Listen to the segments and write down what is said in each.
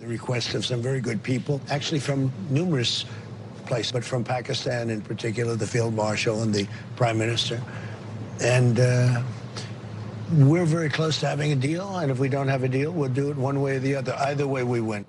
The request of some very good people, actually from numerous places, but from Pakistan in particular, the Field Marshal and the Prime Minister. And we're very close to having a deal, and if we don't have a deal, we'll do it one way or the other. Either way, we win.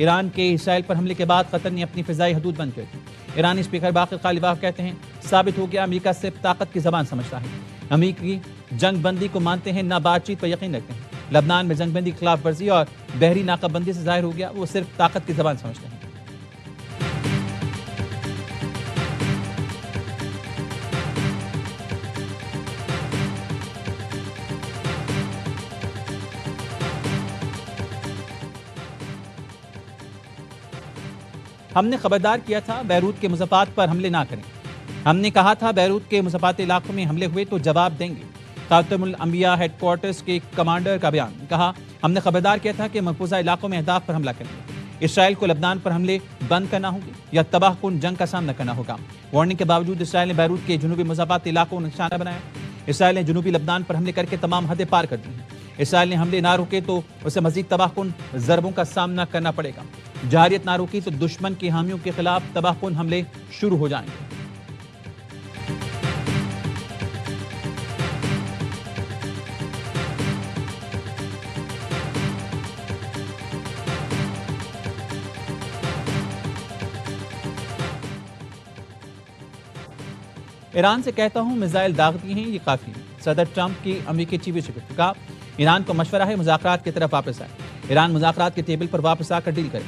Iran کے اسرائیل پر حملے کے بعد قطر نے اپنی فضائی حدود بند کر دی. ایرانی اسپیکر باقر قالیباف کہتے ہیں ثابت ہو گیا امریکہ صرف طاقت کی زبان سمجھتا ہے. امریکی جنگ بندی کو مانتے ہیں، نہ بات چیت پر یقین رکھتے ہیں. لبنان میں جنگ بندی کی خلاف ورزی اور بحری ناکہ بندی سے ظاہر ہو گیا وہ صرف طاقت کی زبان سمجھتے ہیں. ہم نے خبردار کیا تھا بیروت کے مضافات پر حملے نہ کریں. ہم نے کہا تھا بیروت کے مضافاتی علاقوں میں حملے ہوئے تو جواب دیں گے. خاتم الانبیاء ہیڈ کوارٹرز کے کمانڈر کا بیان. کہا ہم نے خبردار کیا تھا کہ محفوظہ علاقوں میں اہداف پر حملہ کریں گے. اسرائیل کو لبنان پر حملے بند کرنا ہوں گے یا تباہ کن جنگ کا سامنا کرنا ہوگا. وارننگ کے باوجود اسرائیل نے بیروت کے جنوبی مضافاتی علاقوں کو نشانہ بنایا. اسرائیل نے جنوبی لبنان پر حملے کر کے تمام حدیں پار کر دی ہیں. اسرائیل نے حملے نہ روکے تو اسے مزید تباہ کن ضربوں کا سامنا کرنا پڑے گا. جارحیت نہ روکی تو دشمن کے حامیوں کے خلاف تباہ کن حملے شروع ہو جائیں گے. ایران سے کہتا ہوں میزائل داغتی ہیں، یہ کافی ہے. صدر ٹرمپ کی امریکی چیف سیکرٹری کا ایران کو مشورہ ہے مذاکرات کی طرف واپس آئے. ایران مذاکرات کے ٹیبل پر واپس آ کر ڈیل کرے.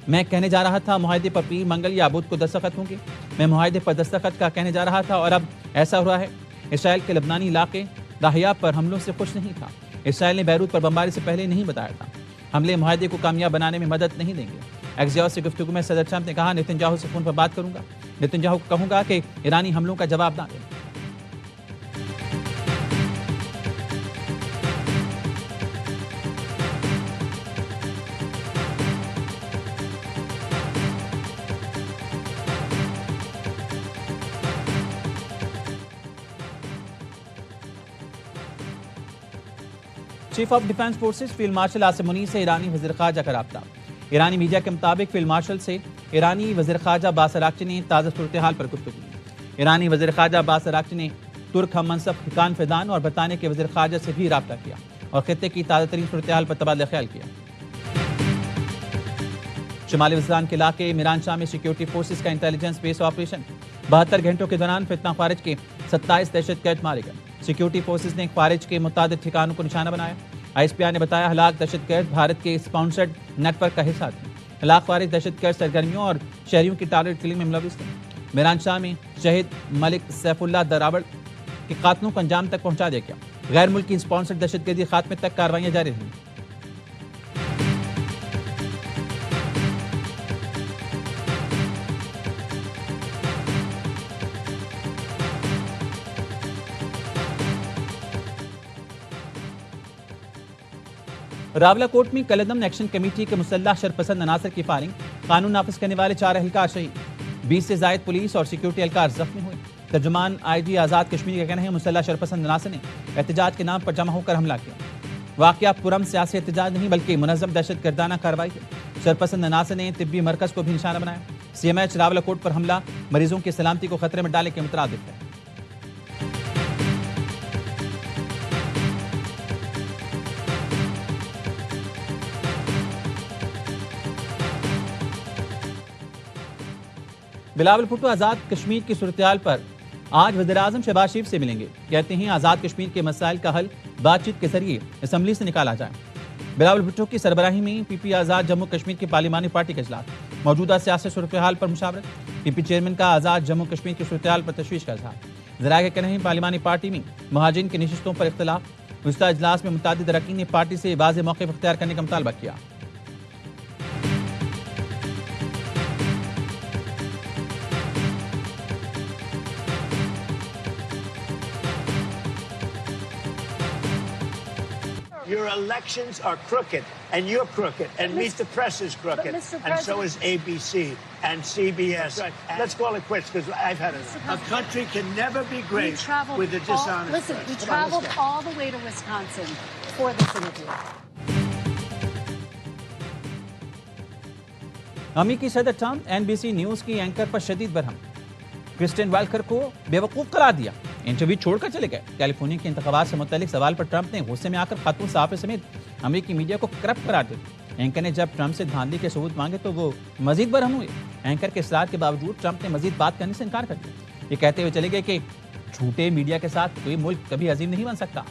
میں کہنے جا رہا تھا معاہدے پر پیر منگل یا بدھ کو دستخط ہوں گے. میں معاہدے پر دستخط کا کہنے جا رہا تھا اور اب ایسا ہوا ہے. اسرائیل کے لبنانی علاقے داہیہ پر حملوں سے خوش نہیں تھا. اسرائیل نے بیروت پر بمباری سے پہلے نہیں بتایا تھا. حملے معاہدے کو کامیاب بنانے میں مدد نہیں دیں گے. ایکسیوس سے گفتگو میں صدر ٹرمپ نے کہا نتنیاہو سے فون پر بات کروں گا. نتنیاہو کو کہوں گا کہ ایرانی حملوں کا جواب نہ دیں. Chief of defence forces field marshal Asim Munir سے ایرانی وزیر خارجہ کا رابطہ. ایرانی میڈیا کے مطابق فیلڈ مارشل سے ایرانی وزیر خارجہ عباس اراغچی نے تازہ صورتحال پر گفتگو کی. ایرانی وزیر خارجہ عباس اراغچی نے ترک ہم منصب خقان فیدان اور برطانیہ کے وزیر خارجہ سے بھی رابطہ کیا اور خطے کی تازہ ترین صورتحال پر تبادلہ خیال کیا. شمالی وزیرستان کے علاقے میران شاہ میں سیکیورٹی فورسز کا انٹیلیجنس بیس آپریشن. 72 گھنٹوں کے دوران فتنہ خارج کے 27 دہشت گرد مارے گئے. سیکیورٹی فورسز نے خارج کے متعدد ٹھکانوں کو نشانہ بنایا. آئی ایس پی آئی نے بتایا ہلاک دہشت گرد بھارت کے اسپانسرڈ نیٹ ورک کا حصہ تھے. ہلاک خارج دہشت گرد سرگرمیوں اور شہریوں کی ٹارگٹ کلنگ میں ملوث تھے. میران شاہ میں شہید ملک سیف اللہ دراوڑ کے قاتلوں کو انجام تک پہنچا دیا گیا. غیر ملکی اسپانسرڈ دہشت گردی خاتمے تک کارروائیاں جاری رہیں. راولہ کوٹ میں کلعدم ایکشن کمیٹی کے مسلح شرپسند عناصر کی فائرنگ. قانون نافذ کرنے والے 4 اہلکار شہید. 20 سے زائد پولیس اور سیکیورٹی اہلکار زخمی ہوئے. ترجمان آئی جی آزاد کشمیر کا کہنا ہے مسلح شرپسند عناصر نے احتجاج کے نام پر جمع ہو کر حملہ کیا. واقعہ پرم سیاسی احتجاج نہیں بلکہ منظم دہشت گردانہ کارروائی ہے. شرپسند عناصر نے طبی مرکز کو بھی نشانہ بنایا. سی ایم ایچ راولہ کوٹ پر حملہ مریضوں کی سلامتی کو خطرے میں ڈالنے کے مترادف ہے. بلاول بھٹو آزاد کشمیر کی صورتحال پر آج وزیراعظم شہباز شریف سے ملیں گے. کہتے ہیں آزاد کشمیر کے مسائل کا حل بات چیت کے ذریعے اسمبلی سے نکالا جائے. بلاول بھٹو کی سربراہی میں پی پی آزاد جموں کشمیر کی پارلیمانی پارٹی کا اجلاس. موجودہ سیاسی صورتحال پر مشاورت. پی پی چیئرمین کا آزاد جموں کشمیر کی صورتحال پر تشویش کا اظہار. ذرائع کے کہنا ہے پارلیمانی پارٹی میں مہاجرین کی نشستوں پر اختلاف. گزشتہ اجلاس میں متعدد اراکین نے پارٹی سے واضح موقف اختیار کرنے کا مطالبہ کیا. Your elections are crooked, and you're crooked, and Meet the Press is crooked, and so is ABC and CBS. Let's call it quits, because I've had it. A country can never be great with a dishonest Listen, press. we traveled all the way to Wisconsin for this interview. امریکی صدر Trump NBC news کی anchor پر شدید برہم. Christine والکر کو بیوقوف قرار دیا. Interview چھوڑ کر چلے گئے. کیلیفورنیا کے انتخابات سے متعلق سوال پر ٹرمپ نے غصے میں آ کر خاتون صحافی سمیت امریکی میڈیا کو کرپٹ قرار دیا. اینکر نے جب ٹرمپ سے دھاندلی کے ثبوت مانگے تو وہ مزید برہم ہوئے۔ اینکر کے اصرار کے باوجود ٹرمپ نے مزید بات کرنے سے انکار کر دیا۔ یہ کہتے ہوئے چلے گئے کہ جھوٹے میڈیا کے ساتھ کوئی ملک کبھی عظیم نہیں بن سکتا۔